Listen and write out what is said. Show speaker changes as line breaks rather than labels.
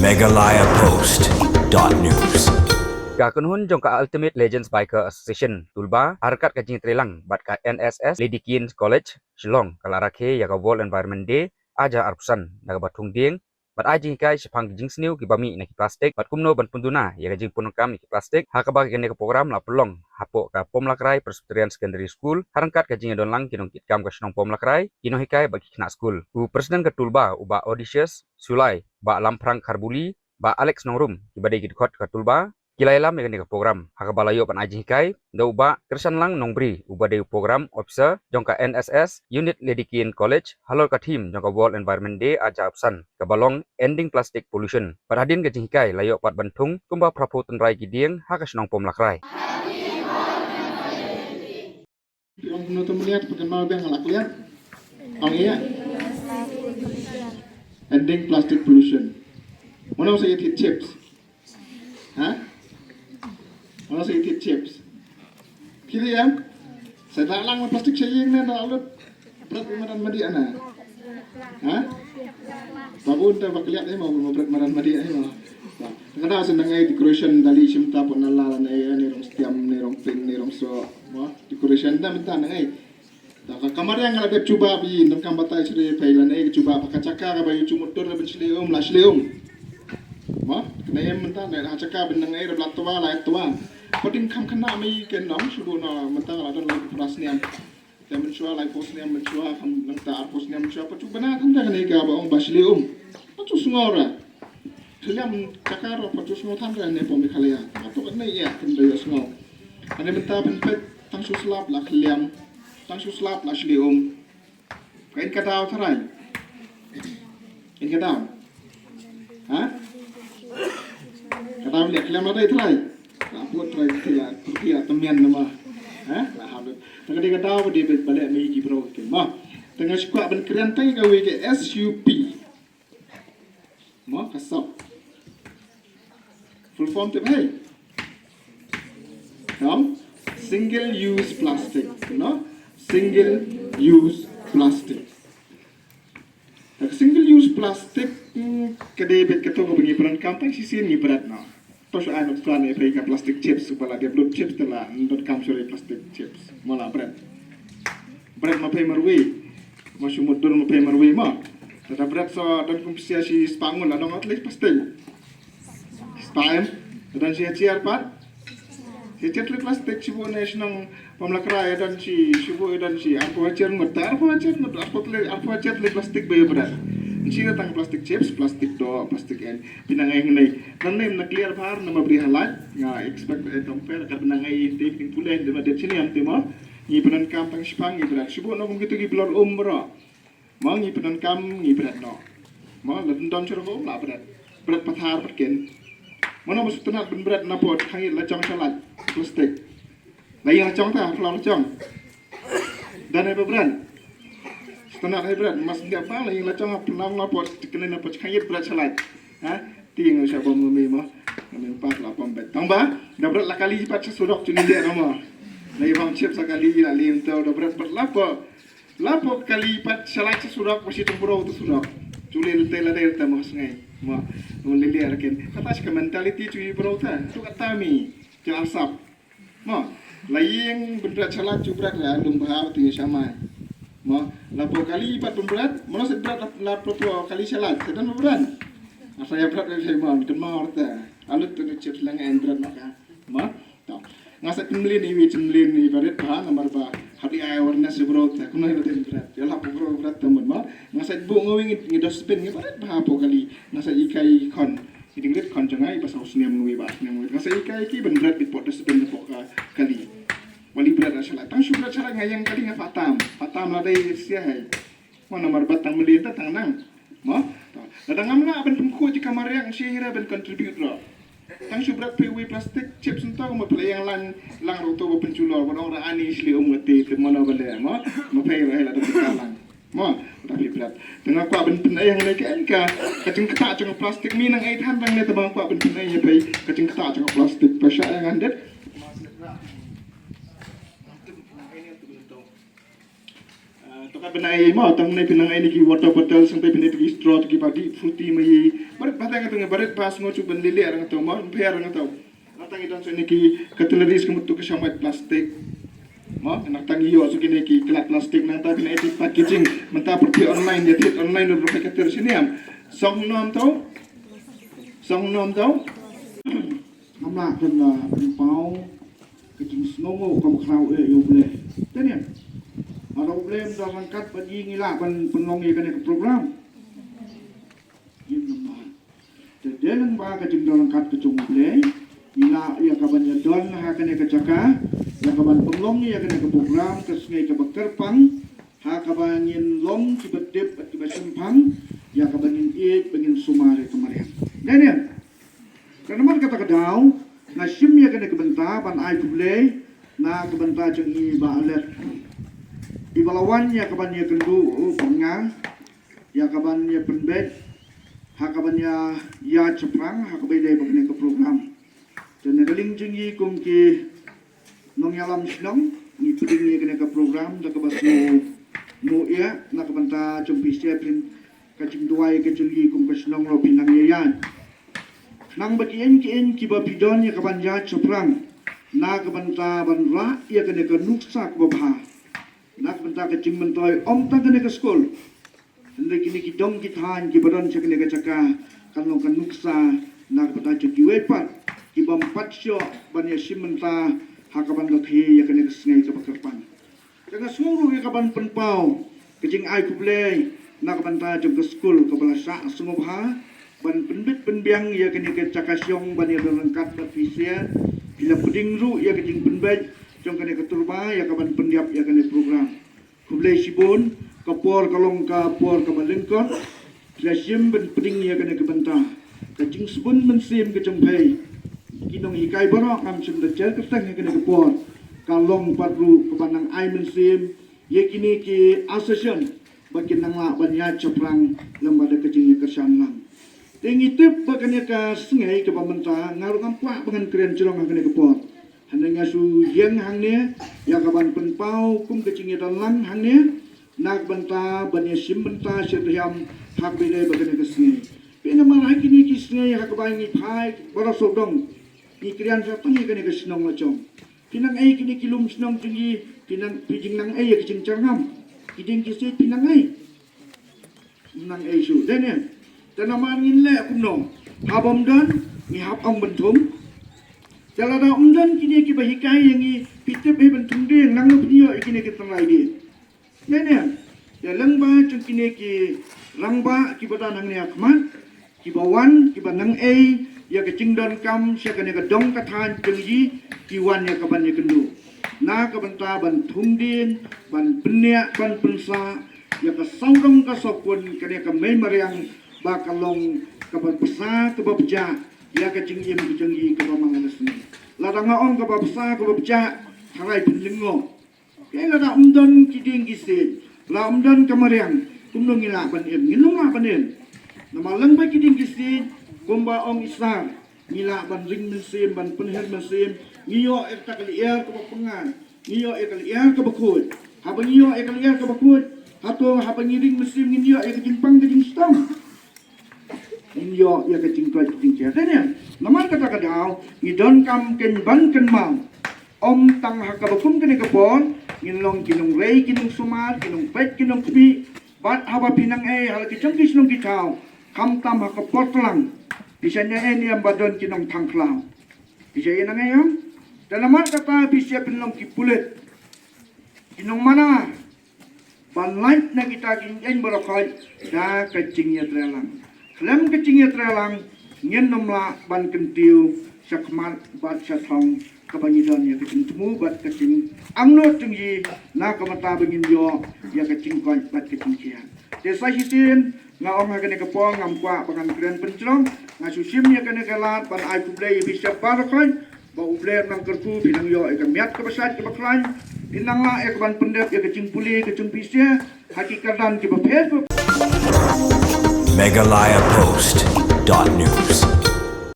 megalayapost.news.
Kakunhun jong ka Ultimate Legends Biker Association tulba harkat kajing trilang bat ka NSS Lady Keen College Shillong kalarake ya ka World Environment Day aja arpusan naga batung ding bat aji kai sepang jing sniu ki bami na ki plastik bat kumno ban punduna ya ka jing punukam ki plastik ha ka ba ka program la pelong hapo ka Pomlakrai Presbyterian Secondary School harangkat kajing don lang kinong kitkam ka shnong Pomlakrai kino hikai bagi kena school u presiden ka tulba uba Odysseus Sulai ba Lamprang Karbuli ba Alex Nongrum ki badai ki khot ka tulba kilailam dengan program hakabalayo pan aji kai da uba kersan lang nongbri uba de program officer jongka NSS unit Lady Keen College halol ka team jongka World Environment Day aja apsan ka balong ending plastic pollution parhadin ka jingkai layo pat bantung kumba prapo tenrai gidieng hakasnong Pomlakrai
Yang penutup melihat perkenal yang ngelak lihat ang iya ending plastic pollution mana saya eat chips mana saya eat chips kiri ya saya tak lang plastik saya yang nana alut berat maran madi ana babun tak bakliat mau berat maran madi mau kadang senang decoration dari simta pun nala ni rong setiam ni rong pin ni rong so decoration dah mentah ni kamar yang ada cuba bi nam kam batai sri pailan cuba pakacaka ka bayu cumutur ben slium la slium kena yang mentah ni hacaka ben nang air blatwa la tua podin kam kena mi ken nong sudu na mentah la don pras niam dan mencuba lai pos niam mencuba kam nang ta pos niam mencuba pacu bana kan dah ni ka ba ong baslium pacu sungora Kalian cakar apa tu semua tanda ni pun kalian. Atau kan ni ya tanda semua. Ane mentah penpet tang suslap lah kalian, tang suslap lah slium. Kain kadau terai. Kain kadau. Kadau lihat kalian ada terai. Apa terai kira temian nama. Lah habis. Tengah dia kadau dia balik meiji bro. Tengah sekolah ben keren tang gawe ke SUP. Kasap. Full form tu hey. Single use plastic, single use plastic. Single use plastic kedai bet ketong bagi peran kampung sisi ni berat no. Tos anu tuan ni pergi plastic chips supaya dia belum chips telah ndot kam sore plastic chips. Malah berat. Berat ma pay marwi. Masuk motor ma pay marwi ma. Tata berat so dan kompensasi spangun ada ngot lek plastic. Spam dan siar pat. Siar lek plastic sibu nasional Pomlakrai dan sibu dan aku ajar ngot aku ajar lek plastic bayu berat. Sini tang plastic chips, plastic do, plastic en pinangai ngai. Nanti nak clear bahar nama beri halat, expect compare kat pinangai taking pulen di mana sini am tema. Ni penan kampung Sepang ni berat. Sibu nak begitu gi blor bro. Mau ni penan kam ni berat no. Mau lalu don ceroko lah berat. Berat pathar perken. Mana masuk tenat berat napot hangit lacong salat plastik. Lagi lacong tak, pelang lacong. Dan apa berat? Tenat hai berat, mas dia apa lagi lacong pelang napot kena napot hangit berat salat. Tinggal siapa mumi mah. Kami empat lah pembet. Tambah, dah berat lah kali cepat sesudok cuni dia nama. Lagi bang chip sekali lah lim tau dah berat berlapo. Lapo kali pat salat sesudok masih tempurau tu sudok. Culi lentai ladai tak mas ngai. Lili arken kata sih mentality cuy bro ta tu kata mi jangan sap laying berat salat cubrat lah lum bahar tinggal sama lapo kali pat berat mana seberat lapo kali salat sedang berat saya berat saya mau kenal ta alut tu chips lang berat maka ngasak kembali ni cemlin ni berat bah nomor bah hari awareness bro ta kuno itu berat ya lapo bro berat teman ngasak bu ngawing ngidospen berat bah po kali ngasak ikai kon idinglet kon jangai pas usniam ngui bah ngui ngasak ikai ki ben berat bipot dospen po kali wali berat salat tang syukur cara ngayang kali ngafatam la dai sia hai nomor batang melin ta tang nang ladang amna ben pemku ji kamar yang sihira ben contribute ro tang subrat PW plastik chips entah mo pala yang lang roto ba penculor ba orang ani isli ngati ke mana bale mo pay ba hela do kalang tapi berat tengah kuat ben penai yang naik ka kacing ketak cang plastik mi nang 800 bang ne tabang kuat ben penai ya pay kacing ketak cang plastik pasya yang andet Toka benai mau tang nai pinang ai ni ki water bottle sampai pinai ki straw ki padi fruity mai barat batang tang barat pas ngocu ben lili arang tau mau per arang tau natang idan so ni ki cutleries kemutu ke samat plastik mau natang iyo so kini ki kelak plastik nang ta pinai ti packaging menta pergi online ya tit online ro ka ter sini am song nom tau namla kan pau kecing snongo kam krau yo boleh tanya ada problem dalam kat bagi ngila penlong ya kan program yang nomor dan ba kecing dalam kat kecung boleh ngila ya kabannya don ha kan ke caka ya kaban penlong ya kan ke program ke sungai ke bekerpang ha kabanyin long cibedep ke basimpang ya kabanyin bangin sumare kemarin dan karena man kata kedau nasim ya kan ke benta ban ai boleh na ke benta jeng i ba alet ibalawannya kabannya kendu penga ya kabannya penbet hakabannya ya ceprang hakabai bakne ke program dan galing jengi kumki nong yalam sinong ni puding kena ke program da kabasno no ya na kabanta jumpi seprin kacing duai ke jengi kum ke sinong ro pinang yan nang bakien ki ba pidon ya kabanja ceprang na kabanta banra ya kena ke nuksa ko bah nak benta kecing mentoy om tak kena ke skol hendak kini kidong kitan kibaran cak kena ke caka kalau kan nuksa nak benta caki wepat kibam patsyo banya simenta hakaban lakhi ya kena ke sengai ke bakarpan jangan semuru ya kaban penpau kecing ai kublei nak benta cak ke skol ke balasa sengobha ban penbit penbiang ya kena ke caka syong banya lengkap bafisia bila puding ru ya kecing penbet jong kena keturba ya kaban pendiap ya kena program kublai sibun kapor kalong kapor kabalengkot klasim ben peding ya kena kebenta kacing sebun mensim kecempai kinong hikai borok kam sem dajal ketang ya kena kapor kalong padru kebanang ai mensim ya kini ki asession bagi nang la banya ceprang lembaga kecing ya kersan lang tinggi tip bakanya ka sengai ke pamenta ngaru kampak dengan keren celong kena kapor handanya su yang hangnya ya kaban penpau kum kecing dalang hangnya nak benta banya sim benta setiam hak bile bagane kesni pina marai kini kisne hak bangi phai barasodong ni krian satang ni kene kesnong lacong pinang ai kini kilum snong tinggi pinang pijing nang ai kecing carngam kiding kisi pinang ai nang ai su dene tanama ngin le kumno habom dan ni hap ong bentum jala da umdan kini ki bahikai yang i pitep he bentum de nang pniyo kini ki tangai di nene ya lengba chung kini ki rangba ki badan nang ne akman ki bawan ki banang ai ya ke cingdon kam sia kene ka dong kathan jengji ki wan ya ka ban ya kendu na ka banta ban thumdin ban pnya ban pensa ya ka saudong ka sokun kene ka memariang bakalong ka ban pesa ka babja ya ka cingim ki jengji ka mamang resmi ladang ong ka babsa ka babja harai penlingo kaya lada umdan kiding kisin la umdan kamariang kumno ngila panin ngilong la panin namalang ba kiding kisin kumba ong isar ngila ban ring mesim ban penher mesim ngiyo ekta kali air ka pengan ngiyo ekali air ka bakut habang ngiyo ekali air ka bakut hato habang ngiring mesim ngiyo ek jingpang ke jingstam ngiyo ya ke jingpang ke jingkia tanya naman kata kadau ngidon kam ken ban ken mau om tang hakabakum kene kapon nginlong kinong rei kinong sumar kinong pet kinong pi bat haba pinang hal kicong kisnong kitau kam tam hakapotlang bisanya ni yang badon kinong tangklau bisa yang ayam dalam kata bisa pinong kipulet kinong mana ban light na kita kinjen barakai da kecingnya trelang klem kecingnya trelang nyen nomla ban kentiu sakmat bat satong kabangidan ya kecing temu bat kecing amno tinggi na kamata bengin yo ya kecing kon bat kecing kia desa hitin ngaong kene kepong ngampwa pangan keren pencrong ngasusim ya kene kelat ban ai kublai bisa parakan ba ublem nang kertu pinang yo e miat ke besat ke baklan pinang la e ban pendep ya kecing puli kecing pisya hakikatan ke bapet
Megalayapost.news